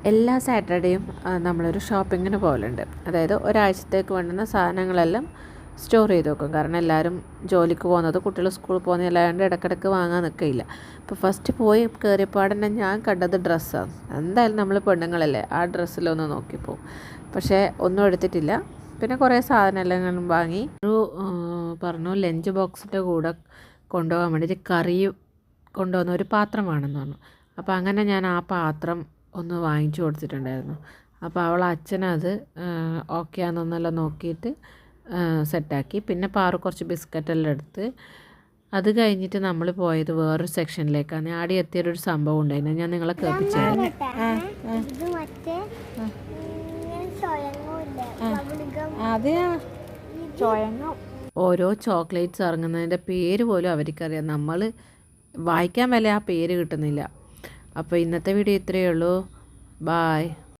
എല്ലാ സാറ്റർഡേയും നമ്മളൊരു ഷോപ്പിങ്ങിന് പോകലുണ്ട്. അതായത് ഒരാഴ്ചത്തേക്ക് വേണ്ടുന്ന സാധനങ്ങളെല്ലാം സ്റ്റോർ ചെയ്ത് വെക്കും. കാരണം എല്ലാവരും ജോലിക്ക് പോകുന്നത്, കുട്ടികൾ സ്കൂളിൽ പോകുന്നത് എല്ലാവരും ഇടയ്ക്കിടയ്ക്ക് വാങ്ങാൻ നിൽക്കില്ല. അപ്പോൾ ഫസ്റ്റ് പോയി കയറിയപ്പാടന്നെ ഞാൻ കണ്ടത് ഡ്രസ്സാണ്. എന്തായാലും നമ്മൾ പെണ്ണുങ്ങളല്ലേ, ആ ഡ്രസ്സിലൊന്ന് നോക്കിപ്പോവും. പക്ഷേ ഒന്നും എടുത്തിട്ടില്ല. പിന്നെ കുറേ സാധനമെല്ലാം വാങ്ങി. പറഞ്ഞു ലഞ്ച് ബോക്സിൻ്റെ കൂടെ കൊണ്ടുപോകാൻ വേണ്ടിയിട്ട് കറി കൊണ്ടുവന്ന ഒരു പാത്രം വേണമെന്ന് പറഞ്ഞു. അപ്പോൾ അങ്ങനെ ഞാൻ ആ പാത്രം ഒന്ന് വാങ്ങിച്ചു കൊടുത്തിട്ടുണ്ടായിരുന്നു. അപ്പോൾ അവളെ അച്ഛനത് ഓക്കെ ആണെന്നെല്ലാം നോക്കിയിട്ട് സെറ്റാക്കി. പിന്നെ പാറു കുറച്ച് ബിസ്ക്കറ്റെല്ലാം എടുത്ത്. അത് കഴിഞ്ഞിട്ട് നമ്മൾ പോയത് വേറൊരു സെക്ഷനിലേക്കാണ്. ആടെ എത്തിയൊരു സംഭവം ഉണ്ടായിരുന്നു, ഞാൻ നിങ്ങളെ കേൾപ്പിച്ചായിരുന്നു. ഓരോ ചോക്ലേറ്റ്സ് ഇറങ്ങുന്നതിൻ്റെ പേര് പോലും അവർക്കറിയാം. നമ്മൾ വായിക്കാൻ വല്ല ആ പേര് കിട്ടുന്നില്ല. അപ്പോൾ ഇന്നത്തെ വീഡിയോ ഇത്രയേ ഉള്ളൂ. ബായ്.